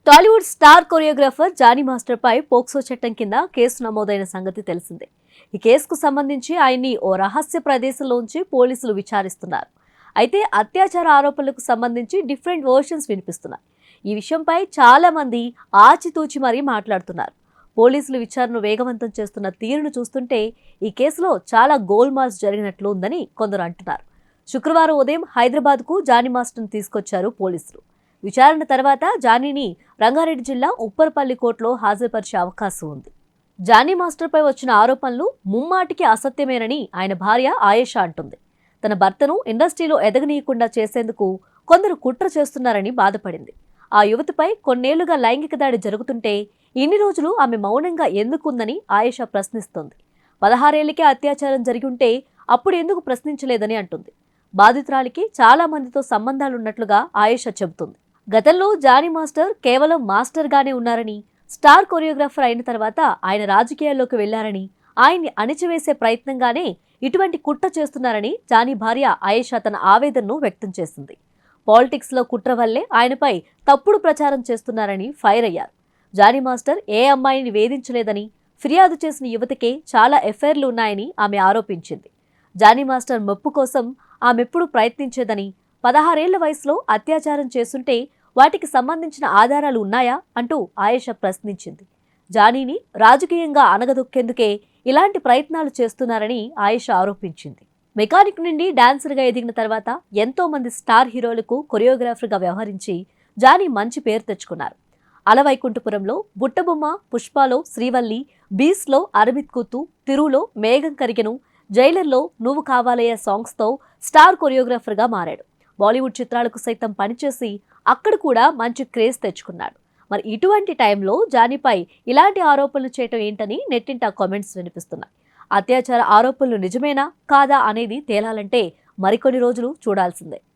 Tollywood star choreographer Jani master పై POCSO చట్టం కింద కేసు నమోదైన సంగతి తెలిసిందే. ఈ కేసుకు సంబంధించి ఆయన్ని ఓ రహస్య ప్రదేశంలోంచి పోలీసులు విచారిస్తున్నారు. అయితే అత్యాచార ఆరోపణలకు సంబంధించి డిఫరెంట్ వర్షన్స్ వినిపిస్తున్నాయి. ఈ విషయంపై చాలా మంది ఆచితూచి మరీ మాట్లాడుతున్నారు. పోలీసులు విచారణను వేగవంతం చేస్తున్న తీరును చూస్తుంటే ఈ కేసులో చాలా గోల్మాల్స్ జరిగినట్లు ఉందని కొందరు అంటున్నారు. శుక్రవారం ఉదయం హైదరాబాద్కు జానీ మాస్టర్ను తీసుకొచ్చారు పోలీసులు. విచారణ తర్వాత జానీని రంగారెడ్డి జిల్లా ఉప్పర్పల్లి కోర్టులో హాజరుపరిచే అవకాశం ఉంది. జానీ మాస్టర్పై వచ్చిన ఆరోపణలు ముమ్మాటికి అసత్యమేనని ఆయన భార్య ఆయేషా అంటుంది. తన భర్తను ఇండస్ట్రీలో ఎదగనీయకుండా చేసేందుకు కొందరు కుట్ర చేస్తున్నారని బాధపడింది. ఆ యువతిపై కొన్నేళ్లుగా లైంగిక దాడి జరుగుతుంటే ఇన్ని రోజులు ఆమె మౌనంగా ఎందుకుందని ఆయేషా ప్రశ్నిస్తోంది. 16 ఏళ్లకే అత్యాచారం జరిగి ఉంటే అప్పుడు ఎందుకు ప్రశ్నించలేదని అంటుంది. బాధితురాలికి చాలా మందితో సంబంధాలున్నట్లుగా ఆయేషా చెబుతుంది. గతంలో జానీ మాస్టర్ కేవలం మాస్టర్గానే ఉన్నారని, స్టార్ కొరియోగ్రాఫర్ అయిన తర్వాత ఆయన రాజకీయాల్లోకి వెళ్లారని, ఆయన్ని అణిచివేసే ప్రయత్నంగానే ఇటువంటి కుట్ర చేస్తున్నారని జానీ భార్య ఆయేషా తన ఆవేదనను వ్యక్తం చేసింది. పాలిటిక్స్లో కుట్ర వల్లే ఆయనపై తప్పుడు ప్రచారం చేస్తున్నారని ఫైర్ అయ్యారు. జానీ మాస్టర్ ఏ అమ్మాయిని వేధించలేదని, ఫిర్యాదు చేసిన యువతికే చాలా ఎఫైర్లు ఉన్నాయని ఆమె ఆరోపించింది. జానీ మాస్టర్ మెప్పు కోసం ఆమెప్పుడు ప్రయత్నించేదని, 16 ఏళ్ల వయసులో అత్యాచారం చేస్తుంటే వాటికి సంబంధించిన ఆధారాలు ఉన్నాయా అంటూ ఆయేషా ప్రశ్నించింది. జానీని రాజకీయంగా అనగదొక్కేందుకే ఇలాంటి ప్రయత్నాలు చేస్తున్నారని ఆయేషా ఆరోపించింది. మెకానిక్ నుండి డాన్సర్గా ఎదిగిన తర్వాత ఎంతో మంది స్టార్ హీరోలకు కొరియోగ్రాఫర్గా వ్యవహరించి జానీ మంచి పేరు తెచ్చుకున్నారు. అలవైకుంఠపురంలో బుట్టబొమ్మ, పుష్పాలో శ్రీవల్లి, బీస్లో అరబిత్ కూతు, తిరులో మేఘం కరిగెను, జైలర్లో నువ్వు కావాలయ్యే సాంగ్స్తో స్టార్ కొరియోగ్రాఫర్గా మారాడు. బాలీవుడ్ చిత్రాలకు సైతం పనిచేసి అక్కడ కూడా మంచి క్రేజ్ తెచ్చుకున్నాడు. మరి ఇటువంటి టైంలో జానీపై ఇలాంటి ఆరోపణలు చేయటం ఏంటని నెట్టింట కామెంట్స్ వినిపిస్తున్నాయి. అత్యాచార ఆరోపణలు నిజమేనా కాదా అనేది తేలాలంటే మరికొన్ని రోజులు చూడాల్సిందే.